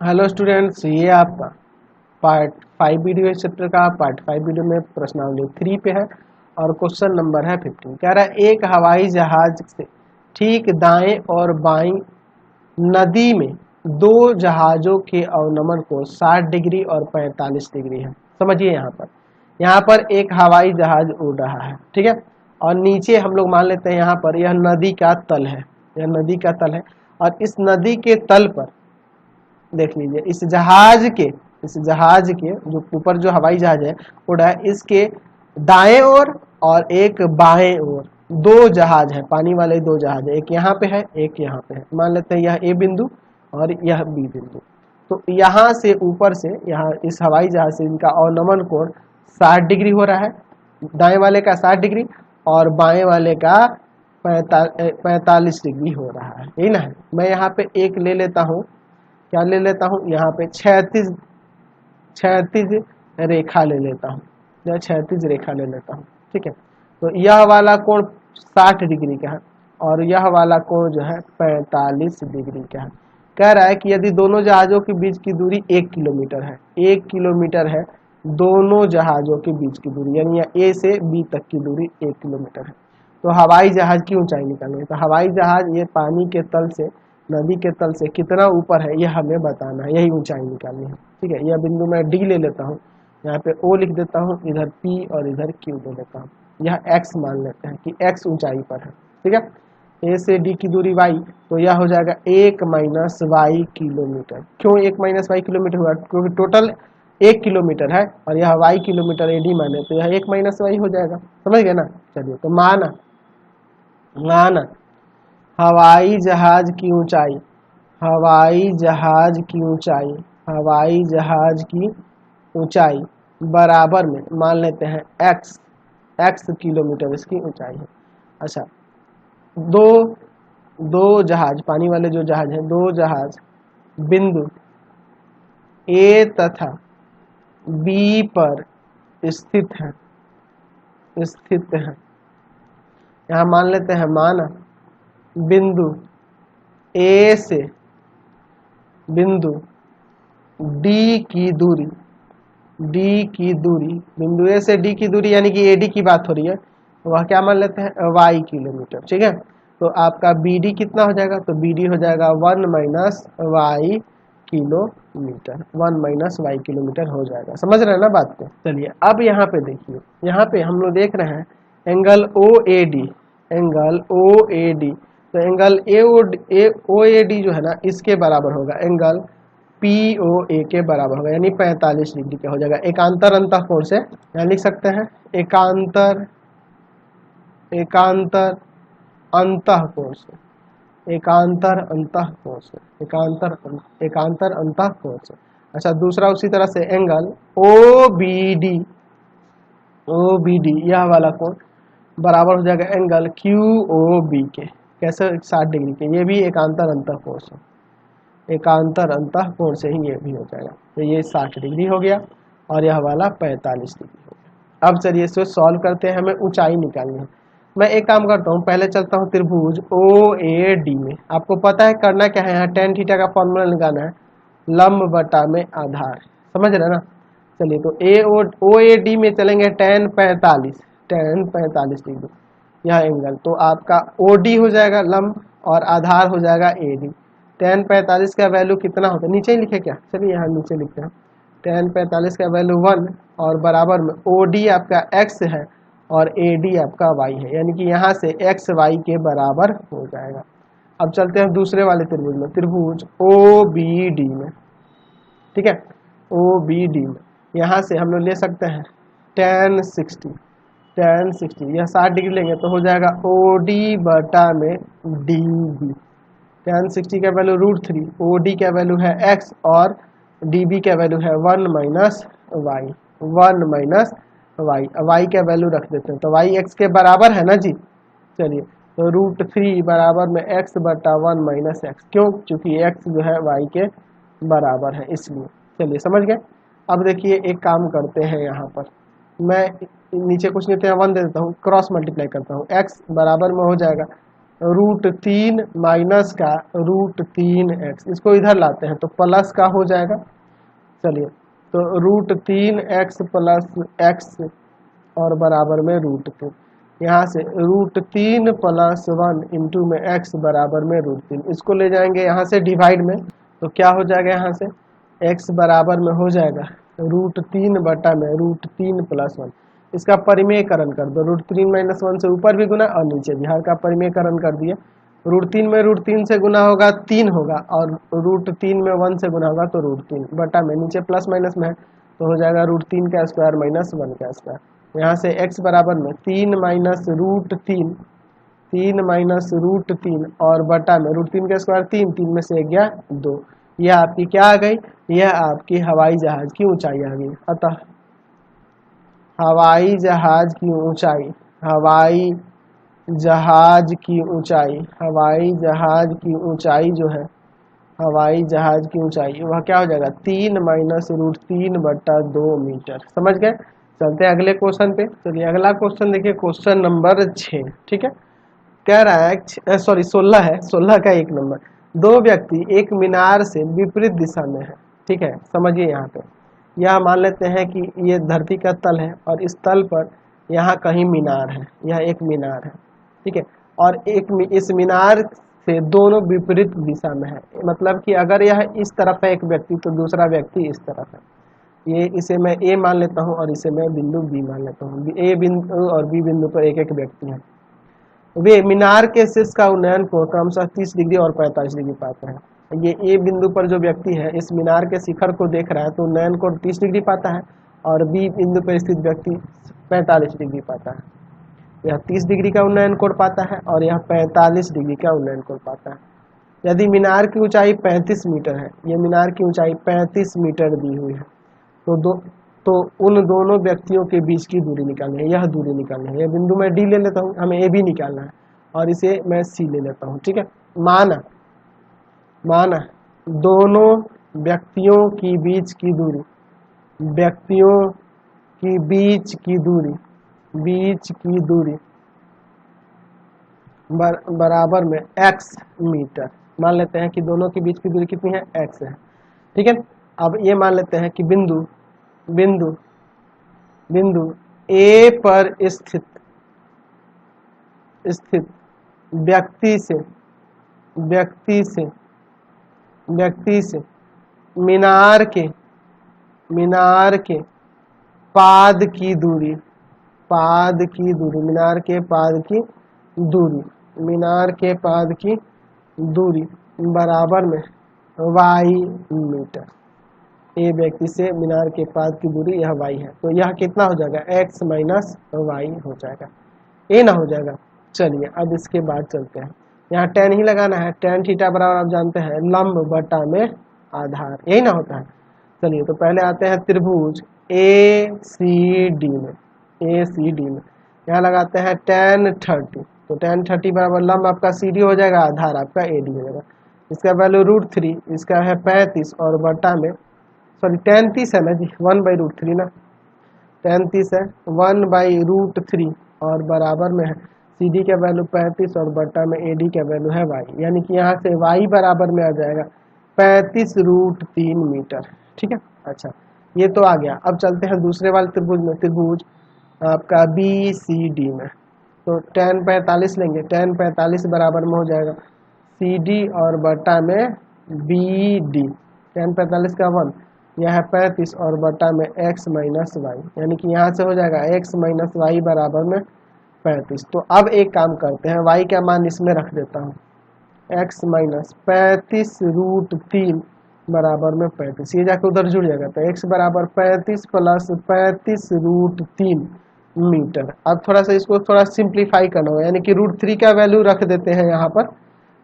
Hello students, ये आपका part 5 video इस चैप्टर का पार्ट 5 वीडियो में प्रश्नावली 3 पे है और क्वेश्चन नंबर है 15। कह रहा है एक हवाई जहाज से ठीक दाएं और बाईं नदी में दो जहाज़ों के अवनमन को 60 डिग्री और 45 डिग्री है। समझिए यहाँ पर एक हवाई जहाज उड़ रहा है, ठीक है। और नीचे हम लोग मान लेते हैं यहाँ पर यह नदी का तल है, यह नदी का तल है और इस नदी के तल पर देख लीजिए इस जहाज के जो ऊपर जो हवाई जहाज है उड़ा है, इसके दाएं ओर और एक बाएं ओर दो जहाज है, पानी वाले दो जहाज है। एक यहाँ पे है, एक यहाँ पे है। मान लेते हैं यह ए बिंदु और यह बी बिंदु। तो यहाँ से ऊपर से यहाँ इस हवाई जहाज से इनका अवनमन कोण 60 डिग्री हो रहा है, दाएं वाले का 60 डिग्री और बाएं वाले का 45 डिग्री हो रहा है, यही ना है। मैं यहाँ पे एक ले लेता हूँ, क्या ले लेता हूँ यहाँ पे क्षैतिज रेखा ले लेता हूँ, या क्षैतिज रेखा ले लेता हूँ, ठीक है। तो यह वाला कोण 60 डिग्री का है और यह वाला कोण जो है 45 डिग्री का है। कह रहा है कि यदि दोनों जहाज़ों के बीच की दूरी 1 किलोमीटर है, 1 किलोमीटर है दोनों जहाज़ों के बीच की दूरी, यानी ए से बी तक की दूरी 1 किलोमीटर है, तो हवाई जहाज की ऊंचाई निकालनी है। तो हवाई जहाज ये पानी के तल से, नदी के तल से कितना ऊपर है यह हमें बताना है, यही ऊंचाई निकालनी है, ठीक है। यह बिंदु मैं डी ले लेता हूँ, यहाँ पे ओ लिख देता हूँ, इधर पी और इधर क्यू ले लेता हूँ। यह एक्स मान लेते हैं कि एक्स ऊंचाई पर है, ठीक है। ए से डी की दूरी वाई, तो यह हो जाएगा 1 माइनस वाई किलोमीटर। क्यों 1 माइनस वाई किलोमीटर हुआ? क्योंकि टोटल 1 किलोमीटर है और यह वाई किलोमीटर एडी माने, तो यह 1 माइनस वाई हो जाएगा। समझ गए ना? चलिए, तो माना हवाई जहाज की ऊंचाई, हवाई जहाज की ऊंचाई बराबर में मान लेते हैं एक्स किलोमीटर इसकी ऊंचाई है। अच्छा, दो दो जहाज, पानी वाले जो जहाज हैं, दो जहाज बिंदु ए तथा बी पर स्थित है। यहाँ मान लेते हैं, माना बिंदु ए से बिंदु डी की दूरी, बिंदु ए से डी की दूरी यानी कि एडी की बात हो रही है, वह क्या मान लेते हैं? वाई किलोमीटर, ठीक है। तो आपका बी डी कितना हो जाएगा? तो बी डी हो जाएगा 1 माइनस वाई किलोमीटर, 1 माइनस वाई किलोमीटर हो जाएगा। समझ रहे हैं ना बात को? चलिए, अब यहाँ पे देखिए, यहाँ पे हम लोग देख रहे हैं एंगल ओ ए डी, तो एंगल ओ ए डी जो है ना, इसके बराबर होगा एंगल पी ओ ए के बराबर होगा, यानी 45 डिग्री का हो जाएगा। एकांतर अंतःकोण से यहाँ लिख सकते हैं एकांतर अंतःकोण से। अच्छा, दूसरा उसी तरह से एंगल ओ बी डी यह वाला कोण बराबर हो जाएगा एंगल क्यू ओ बी के। कैसे? 60 डिग्री के। ये भी एकांतर अंतःकोण से ही ये भी हो जाएगा। तो ये 60 डिग्री हो गया और यह वाला 45 डिग्री हो गया। अब चलिए इसको सॉल्व करते हैं, हमें ऊंचाई निकालनी है। मैं एक काम करता हूँ, पहले चलता हूँ त्रिभुज ओ ए डी में। आपको पता है करना क्या है, यहाँ tan थीटा का फॉर्मूला निकालना है, लंब बटा में आधार। समझ रहे ना? चलिए, तो ओ ए डी में चलेंगे tan 45 डिग्री यह एंगल, तो आपका ओ डी हो जाएगा लंब और आधार हो जाएगा ए डी। tan 45 का वैल्यू कितना होता है? नीचे ही लिखे क्या? चलिए यहाँ नीचे लिखते हैं। tan 45 का वैल्यू 1 और बराबर में ओ डी आपका x है और ए डी आपका y है, यानी कि यहाँ से x y के बराबर हो जाएगा। अब चलते हैं दूसरे वाले त्रिभुज में, त्रिभुज ओ बी डी में, ठीक है। ओ बी डी में यहाँ से हम लोग ले सकते हैं tan 60, यह 60 डिग्री लेंगे तो हो जाएगा ओ डी बटा में डी बी। tan 60 का वैल्यू √3, ओ डी का वैल्यू है x और डी बी का वैल्यू है 1 माइनस वाई। वाई का वैल्यू रख देते हैं, तो वाई एक्स के बराबर है ना जी। चलिए, तो √3 बराबर में x बटा 1 माइनस एक्स। क्यों? क्योंकि x जो है y के बराबर है, इसलिए। चलिए, समझ गए। अब देखिए, एक काम करते हैं, यहाँ पर मैं नीचे कुछ नहीं तो 1 दे देता हूँ, क्रॉस मल्टीप्लाई करता हूँ, x बराबर में हो जाएगा √3 माइनस का √3x, इसको इधर लाते हैं तो प्लस का हो जाएगा। चलिए तो √3x प्लस x और बराबर में √3, यहाँ से √3 प्लस 1 इंटू में x बराबर में √3, इसको ले जाएंगे यहाँ से डिवाइड में, तो क्या हो जाएगा यहाँ से x बराबर में हो जाएगा √3 बटा में √3 प्लस 1, इसका परिमेयकरण कर दो, √3 माइनस 1 से ऊपर भी गुना और नीचे भी, हर का परिमेयकरण कर दिए। √3 में √3 से गुना होगा 3 होगा, और √3 में 1 से गुना होगा तो √3 बटा में, नीचे प्लस माइनस में है तो हो जाएगा √3 का स्क्वायर माइनस 1 का स्क्वायर। यहाँ से x बराबर में 3 माइनस √3, 3 माइनस √3 और बटा में √3 का स्क्वायर 3, 3 में से गया 2, यह आपकी क्या आ गई, यह आपकी हवाई जहाज की ऊंचाई आ गई। अतः हवाई जहाज की ऊंचाई, हवाई जहाज की ऊंचाई, हवाई जहाज की ऊंचाई जो है, हवाई जहाज की ऊंचाई वह क्या हो जाएगा 3 माइनस √3 बटा 2 मीटर। समझ गए। चलते हैं अगले क्वेश्चन पे। चलिए अगला क्वेश्चन देखिए, क्वेश्चन नंबर 6। ठीक है, कह रहा है 16 है, 16 का 1 नंबर। दो व्यक्ति एक मीनार से विपरीत दिशा में है। ठीक है, समझिए यहाँ पे यह मान लेते हैं कि ये धरती का तल है और इस तल पर यहाँ कहीं मीनार है, यह एक मीनार है। ठीक है, और इस मीनार से दोनों विपरीत दिशा में है, मतलब कि अगर यह इस तरफ है एक व्यक्ति तो दूसरा व्यक्ति इस तरफ है। ये इसे मैं ए मान लेता हूँ और इसे मैं बिंदु बी मान लेता हूँ। ए बिंदु और बी बिंदु पर एक एक व्यक्ति है। वे मीनार के शीर्ष का उन्नयन को क्रमशः 30 डिग्री और 45 डिग्री पाते हैं। ये ए बिंदु पर जो व्यक्ति है इस मीनार के शिखर को देख रहा है तो उन्नयन को 30 डिग्री पाता है, और बी बिंदु पर स्थित व्यक्ति 45 डिग्री पाता है। यह 30 डिग्री का उन्नयन कोण पाता है और यह 45 डिग्री का उन्नयन कोण पाता है। यदि मीनार की ऊंचाई 35 मीटर है, ये मीनार की ऊंचाई 35 मीटर दी हुई है, तो उन दोनों व्यक्तियों के बीच की दूरी निकालनी है, यह दूरी निकालनी है। यह बिंदु मैं डी ले लेता हूँ, हमें ए भी निकालना है, और इसे मैं सी ले लेता हूँ। ठीक है, माना दोनों व्यक्तियों की बीच की दूरी, व्यक्तियों की बीच की दूरी बराबर में x मीटर। मान लेते हैं कि दोनों के बीच की दूरी कितनी है, x है। ठीक है, अब ये मान लेते हैं कि बिंदु ए पर स्थित व्यक्ति से मीनार के पाद की दूरी, मीनार के पाद की दूरी बराबर में y मीटर। ए व्यक्ति से मीनार के पाद की दूरी यह y है, तो यह कितना हो जाएगा, x माइनस वाई हो जाएगा, ए ना हो जाएगा। चलिए अब इसके बाद चलते हैं, यहाँ tan ही लगाना है। tan थीटा बराबर आप जानते हैं लंब बटा में आधार, यही ना होता है। चलिए तो पहले आते हैं त्रिभुज ACD में, यहाँ लगाते हैं tan 30, तो tan 30 बराबर लंब आपका CD हो जाएगा, आधार आपका AD हो जाएगा। इसका वैल्यू √3, इसका है 35 और बटा में tan 30 है ना जी, 1/√3 ना, tan 30 है 1/√3 और बराबर में है CD का वैल्यू 35 और बटा में AD का वैल्यू है y, यानी कि यहाँ से y बराबर में आ जाएगा 35√3 मीटर। ठीक है, अच्छा ये तो आ गया। अब चलते हैं दूसरे वाले त्रिभुज में, त्रिभुज आपका BCD में। तो tan 45 लेंगे, tan 45 बराबर में हो जाएगा CD और बटा में BD, tan 45 का 1, यह है 35 और बटा में x माइनस वाई, यानी कि यहाँ से हो जाएगा x माइनस वाई बराबर में 35। तो अब एक काम करते हैं, y का मान इसमें रख देता हूँ, x माइनस 35√3 बराबर में 35, ये जाकर उधर जुड़ जाएगा, तो x बराबर 35 प्लस 35√3 मीटर। अब थोड़ा सा इसको थोड़ा सिंप्लीफाई करना होगा, यानी कि √3 का वैल्यू रख देते हैं यहाँ पर,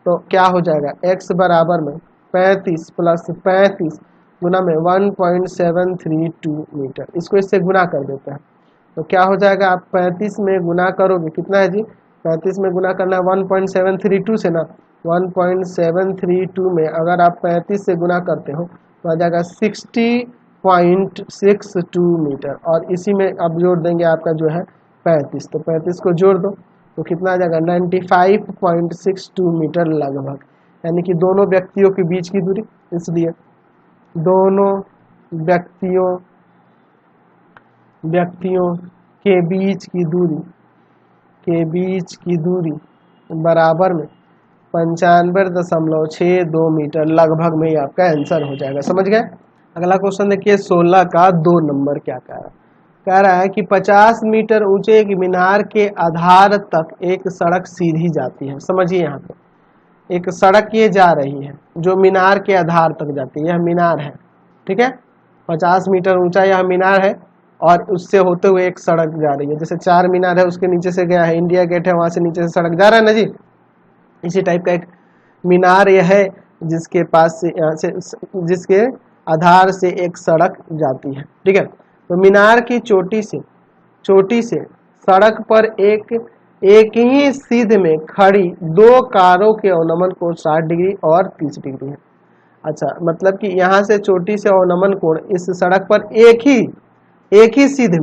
तो क्या हो जाएगा x बराबर में 35 प्लस 35 गुना में 1.732 मीटर, इसको इससे गुना कर देते हैं तो क्या हो जाएगा, आप 35 में गुना करोगे, कितना है जी 35 में गुना करना है 1.732 से ना, 1.732 में अगर आप 35 से गुना करते हो तो आ जाएगा 60.62 मीटर, और इसी में अब जोड़ देंगे आपका जो है 35, तो 35 को जोड़ दो तो कितना आ जाएगा 95.62 मीटर लगभग, यानी कि दोनों व्यक्तियों के बीच की दूरी, इसलिए दोनों व्यक्तियों के बीच की दूरी बराबर में 95.62 मीटर लगभग में ही आपका आंसर हो जाएगा। समझ गए। अगला क्वेश्चन देखिए 16 का 2 नंबर क्या कह रहा है कि 50 मीटर ऊंचे एक मीनार के आधार तक एक सड़क सीधी जाती है। समझिए यहाँ पे एक सड़क ये जा रही है जो मीनार के आधार तक जाती है, यह मीनार है, ठीक है, 50 मीटर ऊंचा यह मीनार है और उससे होते हुए एक सड़क जा रही है। जैसे 4 मीनार है उसके नीचे से गया है, इंडिया गेट है, वहां से नीचे से सड़क जा रहा है ना जी, इसी टाइप का एक मीनार यह है जिसके पास से यहाँ से जिसके आधार से एक सड़क जाती है, ठीक है। तो मीनार की चोटी से सड़क पर एक ही सीध में खड़ी 2 कारों के अवनमन कोण 60 डिग्री और 30 डिग्री है। अच्छा, मतलब कि यहाँ से चोटी से अवनमन कोण इस सड़क पर एक ही सीध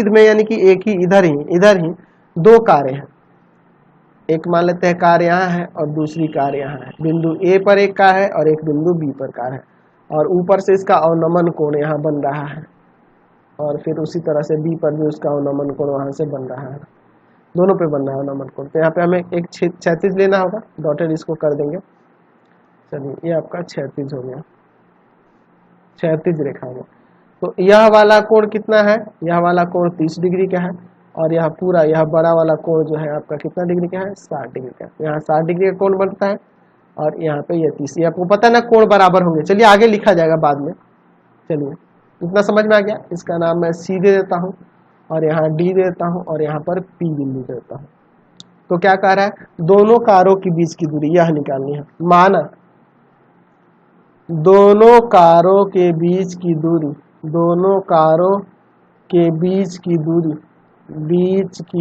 में यानी कि एक ही इधर ही 2 कारें हैं। एक मान लेते हैं कार यहाँ है और दूसरी कार यहाँ है, बिंदु ए पर एक कार है और एक बिंदु बी पर कार है, और ऊपर से इसका अवनमन कोण यहाँ बन रहा है और फिर उसी तरह से बी पर भी उसका अवनमन कोण वहां से बन रहा है, दोनों पे बन रहा है अवनमन कोण। तो यहाँ पे हमें एक क्षैतिज लेना होगा, डॉटेड इसको कर देंगे। चलिए ये आपका क्षैतिज हो गया, क्षैतिज रेखा में। तो यह वाला कोण कितना है, यह वाला कोण 30 डिग्री का है और यह पूरा यह बड़ा वाला कोण जो है आपका कितना डिग्री का है, 60 डिग्री का। यहाँ 60 डिग्री का कोण बनता है और यहाँ पे ये 30, ये आपको पता है ना कोण बराबर होंगे। चलिए आगे लिखा जाएगा बाद में। चलिए इतना समझ में आ गया। इसका नाम मैं सी दे देता हूँ और यहाँ डी दे देता हूँ और यहाँ पर पी बिंदु दे देता हूँ। तो क्या कह रहा है, दोनों कारों के बीच की दूरी यह निकालनी है। माना दोनों कारों के बीच की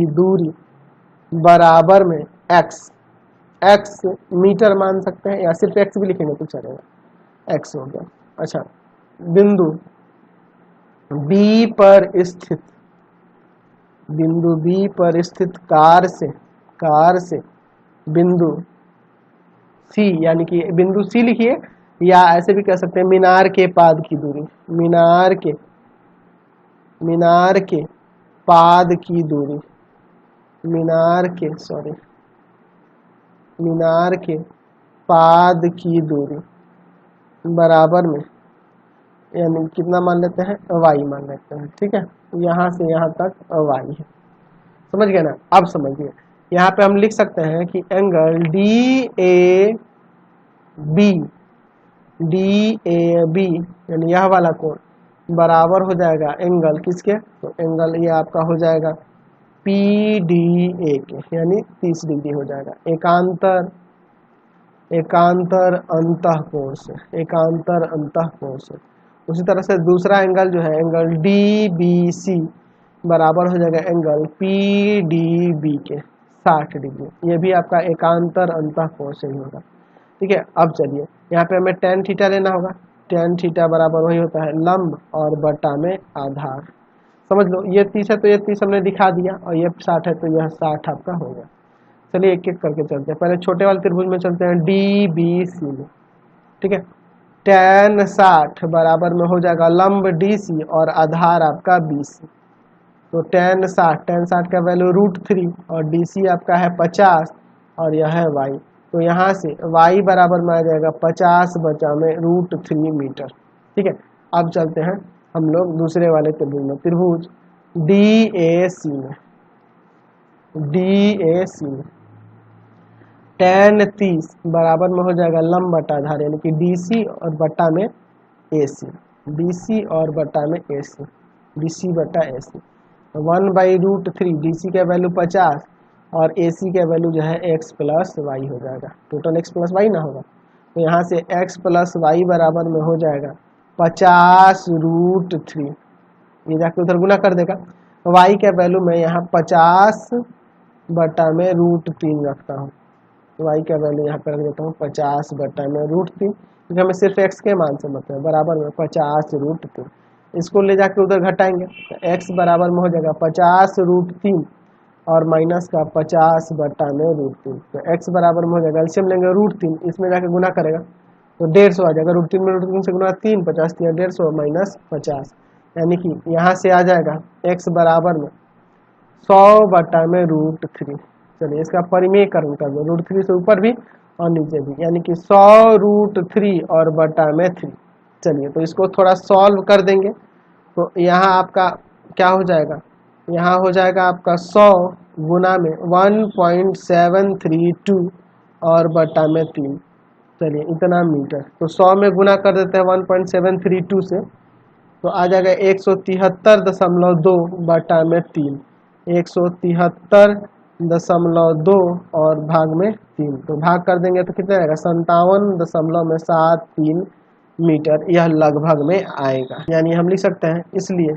दूरी बराबर में x मीटर मान सकते हैं या सिर्फ x भी लिखेंगे तो चलेगा, x हो गया। अच्छा, बिंदु B पर स्थित कार से बिंदु C, यानी कि बिंदु C लिखिए या ऐसे भी कह सकते हैं मीनार के पाद की दूरी, मीनार के पाद की दूरी बराबर में, यानी कितना मान लेते हैं, y मान लेते हैं, ठीक है। यहाँ से यहाँ तक y है, समझ गए ना। अब समझिए यहाँ पे हम लिख सकते हैं कि एंगल DAB यानी यह वाला कोण बराबर हो जाएगा एंगल किसके, तो एंगल ये आपका हो जाएगा PDA के, यानी 30 डिग्री हो जाएगा एकांतर अंतःकोण से। उसी तरह से दूसरा एंगल जो है एंगल DBC बराबर हो जाएगा एंगल PDB के 60 डिग्री, ये भी आपका एकांतर अंतःकोण से ही होगा, ठीक है। अब चलिए यहाँ पे हमें tan थीटा लेना होगा। tan थीटा बराबर वही होता है लंब और बटा में आधार। समझ लो ये 30 है तो ये 30 हमने दिखा दिया और ये 60 है तो यह 60 आपका हो गया। चलिए एक एक करके चलते हैं। पहले छोटे वाले त्रिभुज में चलते हैं DBC में, ठीक है। tan 60 बराबर में हो जाएगा लंब DC और आधार आपका BC। तो tan 60 का वैल्यू √3 और DC आपका है 50 और यह है y। तो यहाँ से y बराबर में आ जाएगा 50 बचा में √3 मीटर, ठीक है। अब चलते हैं हम लोग दूसरे वाले त्रिभुज में, त्रिभुज DAC में। tan 30 बराबर में हो जाएगा लंब बटा आधार, यानी कि DC और बटा में AC, BC बटा AC। 1/√3 DC का वैल्यू 50 और AC का वैल्यू जो है x प्लस वाई हो जाएगा, टोटल x प्लस वाई ना होगा। तो यहाँ से x प्लस वाई बराबर में हो जाएगा 50√3, ये जाके उधर गुना कर देगा। y का वैल्यू मैं यहाँ 50 बटा में √3 रखता हूँ, y का वैल्यू यहाँ पर रख देता हूँ 50 बटा में √3, क्योंकि हमें सिर्फ x के मान से मतलब बराबर में 50√3। इसको ले जाके उधर घटाएंगे तो x बराबर में हो जाएगा 50√3 और माइनस का 50/√3। तो x बराबर में हो जाएगा, एलसीएम लेंगे √3, इसमें जाके गुना करेगा तो 150 आ जाएगा। √3 में √3 से गुना 3, 50 3 150 माइनस 50, यानी कि यहाँ से आ जाएगा x बराबर में 100/√3। चलिए इसका परिमेयकरण कर दो, √3 से ऊपर भी और नीचे भी, यानी कि 100√3 और बटा में 3। चलिए तो इसको थोड़ा सॉल्व कर देंगे तो यहाँ आपका क्या हो जाएगा, यहाँ हो जाएगा आपका 100 गुना में 1.732 और बटा में 3। चलिए इतना मीटर, तो 100 में गुना कर देते हैं 1.732 से, तो आ जाएगा 173.2 बटा में 3, 173.2 और भाग में 3, तो भाग कर देंगे तो कितना आएगा 57.73 मीटर, यह लगभग में आएगा। यानी हम लिख सकते हैं, इसलिए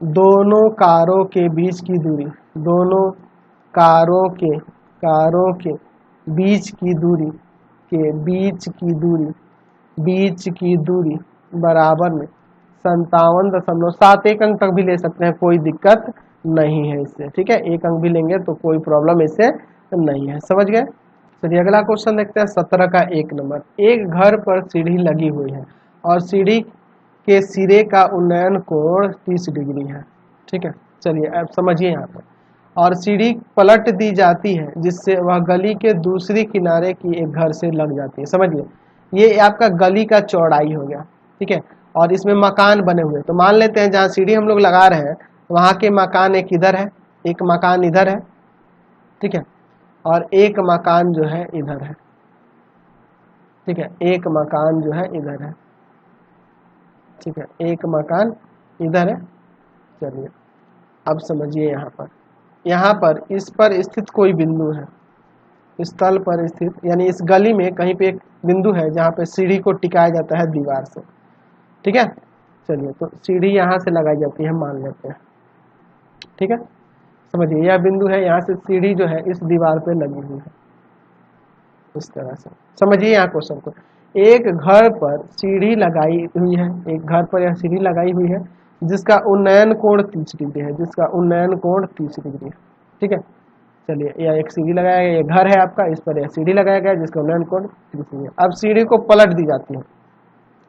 दोनों कारों के बीच की दूरी, दोनों कारों के बीच की दूरी बीच की दूरी बराबर में 57.7, एक अंक तक भी ले सकते हैं, कोई दिक्कत नहीं है इससे, ठीक है। एक अंक भी लेंगे तो कोई प्रॉब्लम इससे नहीं है, समझ गए। चलिए अगला क्वेश्चन देखते हैं 17 का 1 नंबर। एक घर पर सीढ़ी लगी हुई है और सीढ़ी के सिरे का उन्नयन कोण 30 डिग्री है, ठीक है। चलिए अब समझिए यहाँ पर, और सीढ़ी पलट दी जाती है जिससे वह गली के दूसरी किनारे की एक घर से लग जाती है। समझिए ये आपका गली का चौड़ाई हो गया, ठीक है, और इसमें मकान बने हुए, तो मान लेते हैं जहाँ सीढ़ी हम लोग लगा रहे हैं वहाँ के मकान एक इधर है, एक मकान इधर है, ठीक है, और एक मकान जो है इधर है, ठीक है, एक मकान जो है इधर है, ठीक है, एक मकान इधर है। चलिए अब समझिए यहाँ पर इस पर स्थित कोई बिंदु है, इस तल पर स्थित, यानी इस गली में कहीं पे एक बिंदु है जहाँ पे सीढ़ी को टिकाया जाता है दीवार से, ठीक है। चलिए तो सीढ़ी यहाँ से लगाई जाती है, मान लेते हैं, ठीक है। समझिए यह बिंदु है, यहाँ से सीढ़ी जो है इस दीवार पे लगी हुई है, इस तरह से। समझिए यहाँ क्वेश्चन को, एक घर पर सीढ़ी लगाई हुई है, एक घर पर यह सीढ़ी लगाई हुई है जिसका उन्नयन कोण 30 डिग्री है, जिसका उन्नयन कोण 30 डिग्री है, ठीक है। चलिए यह एक सीढ़ी लगाया गया, ये घर है आपका, इस पर यह सीढ़ी लगाया गया जिसका उन्नयन कोण 30 डिग्री है। अब सीढ़ी को पलट दी जाती है,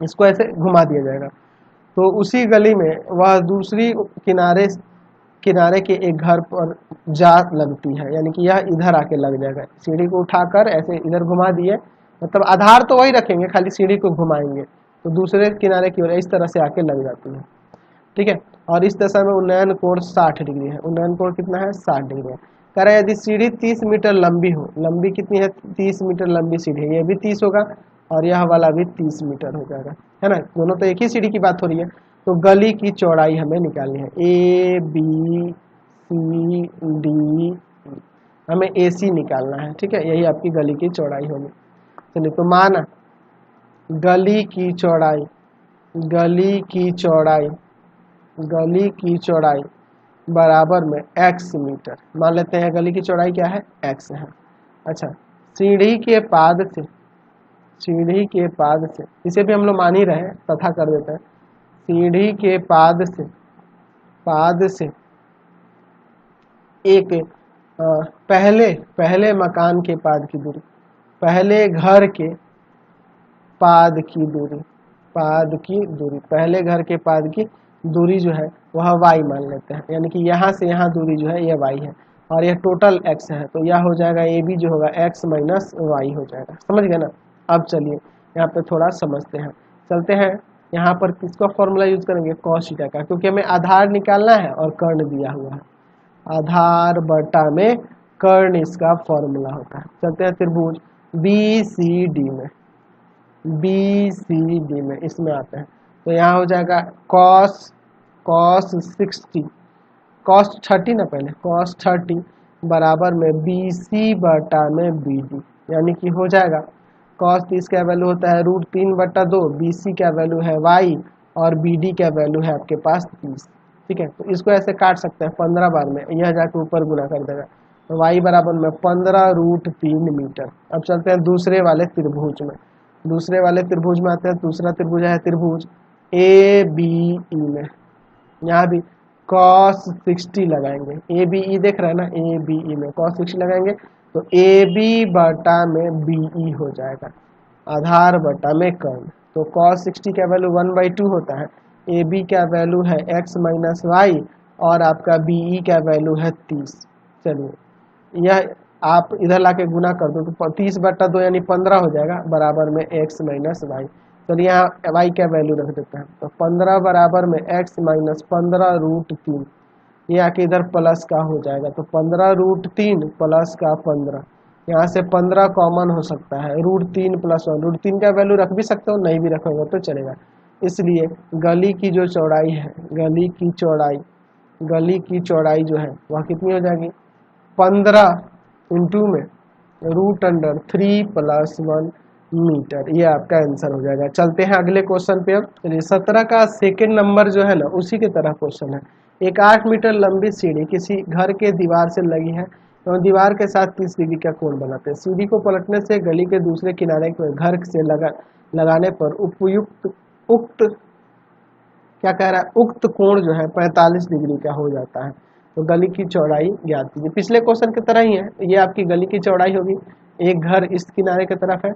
इसको ऐसे घुमा दिया जाएगा, तो उसी गली में वह दूसरी किनारे के एक घर पर जा लगती है, यानी कि यह इधर आके लग जाएगा। सीढ़ी को उठाकर ऐसे इधर घुमा दिए, मतलब आधार तो वही रखेंगे, खाली सीढ़ी को घुमाएंगे तो दूसरे किनारे की ओर इस तरह से आके लग जाती है, ठीक है। और इस दशा में उन्नयन कोण 60 डिग्री है, उन्नयन कोण कितना है 60 डिग्री है। कह रहा है यदि सीढ़ी 30 मीटर लंबी हो, लंबी कितनी है 30 मीटर लंबी सीढ़ी है, ये भी 30 होगा और यह वाला भी 30 मीटर हो जाएगा, है ना, दोनों तो एक ही सीढ़ी की बात हो रही है। तो गली की चौड़ाई हमें निकालनी है, ABCD, हमें AC निकालना है, ठीक है, यही आपकी गली की चौड़ाई होगी। चलिए तो माना गली की चौड़ाई बराबर में x मीटर, मान लेते हैं गली की चौड़ाई क्या है x है। अच्छा सीढ़ी के पाद से इसे भी हम लोग मान ही रहे हैं, तथा कर देते हैं, सीढ़ी के पाद से एक पहले मकान के पाद की दूरी, पहले घर के पाद की दूरी, पहले घर के पाद की दूरी जो है वह y मान लेते हैं, यानी कि यहाँ से यहाँ दूरी जो है यह y है और यह टोटल x है, तो यह हो जाएगा AB जो होगा x माइनस y हो जाएगा। समझ गए ना। अब चलिए यहाँ पे थोड़ा समझते हैं, चलते हैं यहाँ पर किसका फॉर्मूला यूज करेंगे cos थीटा का, क्योंकि हमें आधार निकालना है और कर्ण दिया हुआ है, आधार बटा में कर्ण इसका फॉर्मूला होता है। चलते हैं त्रिभुज BCD में इसमें आते हैं, तो यहाँ हो जाएगा cos 30 ना, पहले cos 30 बराबर में BC बटा में BD, यानी कि हो जाएगा cos 30 का वैल्यू होता है √3/2, BC का वैल्यू है y और BD का वैल्यू है आपके पास 30, ठीक है। तो इसको ऐसे काट सकते हैं 15 बार में, यह जाके ऊपर गुना कर देगा, तो y बराबर में 15√3 मीटर। अब चलते हैं दूसरे वाले त्रिभुज में आते हैं, दूसरा त्रिभुज है त्रिभुज ABE में, यहाँ भी cos 60 लगाएंगे, ए बी ई देख रहे हैं ना, ए बी ई में cos 60 लगाएंगे तो ए बी बटा में बी ई हो जाएगा, आधार बटा में कर्ण। तो cos 60 का वैल्यू 1/2 होता है, ए बी का वैल्यू है x माइनस वाई और आपका बी ई का वैल्यू है 30। चलिए यह आप इधर लाके गुना कर दो तो 30/2 यानी 15 हो जाएगा, बराबर में x माइनस वाई। चलिए यहाँ y का वैल्यू रख देते हैं, तो 15 बराबर में x माइनस 15√3, ये आके इधर प्लस का हो जाएगा, तो 15√3 प्लस का 15, यहाँ से 15 कॉमन हो सकता है, √3 प्लस 1, √3 का वैल्यू रख भी सकते हो, नहीं भी रखोगे तो चलेगा। इसलिए गली की जो चौड़ाई है, गली की चौड़ाई जो है वह कितनी हो जाएगी, 15 इंटू में √3 प्लस 1 मीटर, ये आपका आंसर हो जाएगा। चलते हैं अगले क्वेश्चन पे। अब चलिए 17 का सेकंड नंबर जो है ना उसी की तरह क्वेश्चन है। एक 8 मीटर लंबी सीढ़ी किसी घर के दीवार से लगी है तो दीवार के साथ 30 डिग्री का कोण बनाते हैं। सीढ़ी को पलटने से गली के दूसरे किनारे को घर से लगाने पर उक्त क्या कह रहा है, उक्त कोण जो है 45 डिग्री का हो जाता है। तो गली की चौड़ाई ज्ञात कीजिए। पिछले क्वेश्चन की तरह ही है, ये आपकी गली की चौड़ाई होगी, एक घर इस किनारे की तरफ है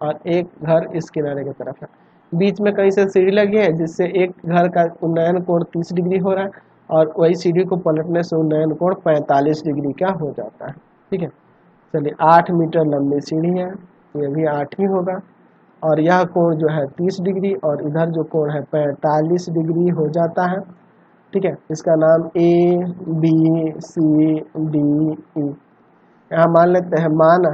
और एक घर इस किनारे की तरफ है, बीच में कहीं से सीढ़ी लगी है जिससे एक घर का उन्नयन कोण 30 डिग्री हो रहा है और वही सीढ़ी को पलटने से उन्नयन कोण 45 डिग्री का हो जाता है। ठीक है, चलिए 8 मीटर लंबी सीढ़ी है, ये भी 8 ही होगा और यह कोण जो है 30 डिग्री और इधर जो कोण है 45 डिग्री हो जाता है। ठीक है, इसका नाम A B C D E, यहाँ मान लेते हैं माना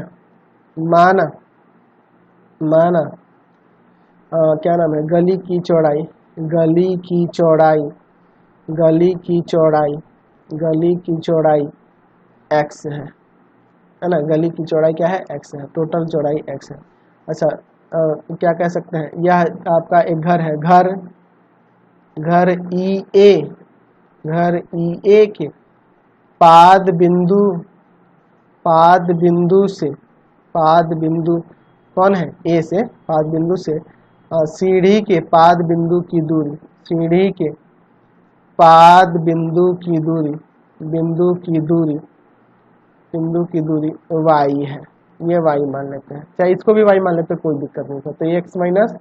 क्या नाम है, गली की चौड़ाई x है ना, गली की चौड़ाई क्या है, x है, टोटल चौड़ाई x है। अच्छा क्या कह सकते हैं, यह आपका एक घर है, घर ई ए के पाद बिंदु कौन है, ए से पाद बिंदु से सीढ़ी के पाद बिंदु की दूरी y है, ये y मान लेते हैं, चाहे इसको भी y मान लेते हैं, कोई दिक्कत नहीं है। तो ये x माइनस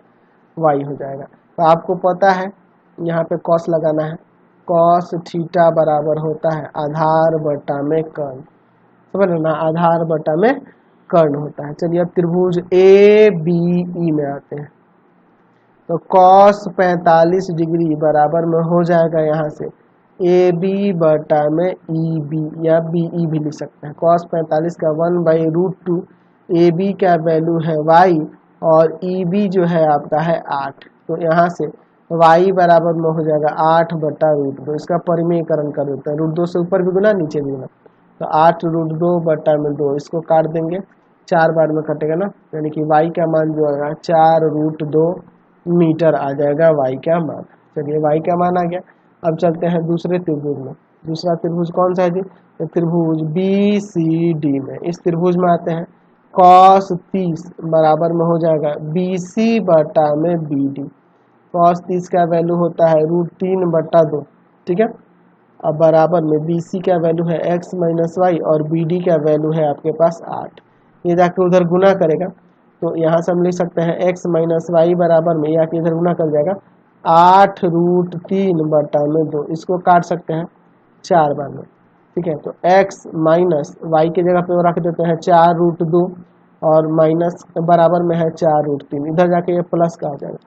वाई हो जाएगा। तो आपको पता है यहाँ पे cos लगाना है, cos थीटा बराबर होता है आधार बटा में कर्ण, समझ लो ना, आधार बटा में कर्ण होता है। चलिए अब त्रिभुज ए बी ई में आते हैं, तो cos 45 डिग्री बराबर में हो जाएगा यहाँ से ए बी बटा में ई बी, या बी ई भी लिख सकते हैं। cos 45 का 1/√2, ए बी का वैल्यू है y और ई बी जो है आपका है 8, तो यहाँ से y बराबर में हो जाएगा 8/√2, इसका परिमेयकरण कर देते हैं, √2 से ऊपर भी गुना नीचे भी गुना, तो 8√2/2, इसको काट देंगे, 4 बार में कटेगा ना, यानी कि y का मान जो आएगा 4√2 मीटर आ जाएगा y का मान। चलिए y का मान आ गया। अब चलते हैं दूसरे त्रिभुज में। दूसरा त्रिभुज कौन सा है जी, तो त्रिभुज बी सी डी में। इस त्रिभुज में आते हैं, cos 30 बराबर में हो जाएगा BC बटा में BD। cos 30 का वैल्यू होता है √3/2, ठीक है, अब बराबर में BC का वैल्यू है x माइनस वाई और BD का वैल्यू है आपके पास 8। ये जाके उधर गुना करेगा, तो यहाँ से हम लिख सकते हैं x माइनस वाई बराबर में, या इधर गुना कर जाएगा 8√3/2, इसको काट सकते हैं 4 बार में, ठीक है। तो x माइनस वाई की जगह पे वो रख देते हैं 4√2 और माइनस बराबर में है 4√3, इधर जाके ये प्लस का आ जाएगा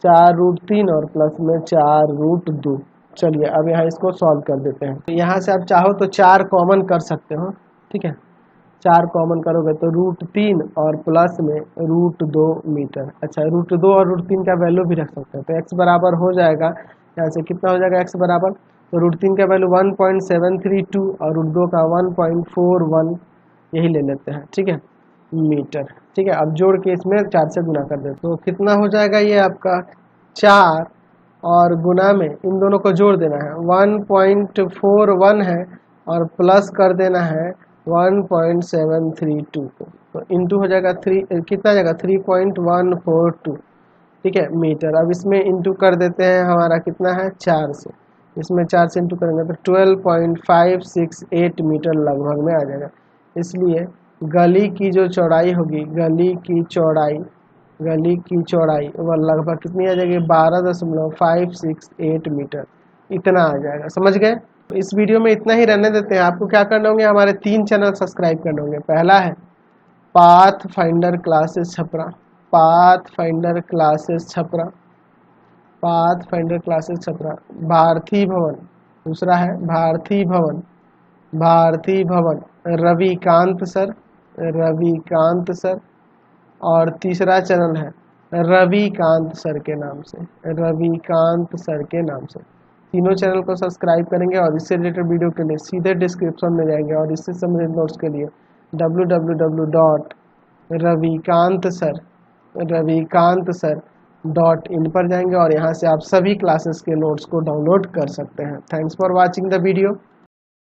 4√3 और प्लस में 4√2। चलिए अब यहाँ इसको सॉल्व कर देते हैं। तो यहाँ से आप चाहो तो 4 कॉमन कर सकते हो, ठीक है, 4 कॉमन करोगे तो √3 और प्लस में √2 मीटर। अच्छा √2 और √3 का वैल्यू भी रख सकते हैं, तो x बराबर हो जाएगा, यहाँ से कितना हो जाएगा x बराबर, तो √3 का वैल्यू 1.732 और √2 का 1.41 यही ले लेते हैं, ठीक है, मीटर। ठीक है, अब जोड़ के इसमें 4 से गुना कर देते, तो कितना हो जाएगा ये आपका 4 और गुना में इन दोनों को जोड़ देना है, 1.41 है और प्लस कर देना है 1.732 को, तो इंटू हो जाएगा 3, कितना जाएगा 3.142, ठीक है, मीटर। अब इसमें इंटू कर देते हैं, हमारा कितना है 4 से, इसमें 4 से इंटू करेंगे तो 12.568 मीटर लगभग में आ जाएगा। इसलिए गली की जो चौड़ाई होगी, गली की चौड़ाई वह लगभग कितनी आ जाएगी, 12.568 मीटर, इतना आ जाएगा। समझ गए? तो इस वीडियो में इतना ही रहने देते हैं। आपको क्या करना होंगे, हमारे 3 चैनल सब्सक्राइब करने होंगे। पहला है path finder classes Chhapra, path finder classes Chhapra, path finder classes Chhapra, Bharti Bhawan. दूसरा है भारती भवन, भारती भवन रविकांत सर, रविकांत सर। और तीसरा चैनल है रविकांत सर के नाम से, रविकांत सर के नाम से। तीनों चैनल को सब्सक्राइब करेंगे और इससे रिलेटेड वीडियो के लिए सीधे डिस्क्रिप्शन में जाएंगे और इससे संबंधित नोट्स के लिए www.ravikantsir.in पर जाएंगे और यहाँ से आप सभी क्लासेस के नोट्स को डाउनलोड कर सकते हैं। Thanks for watching the video.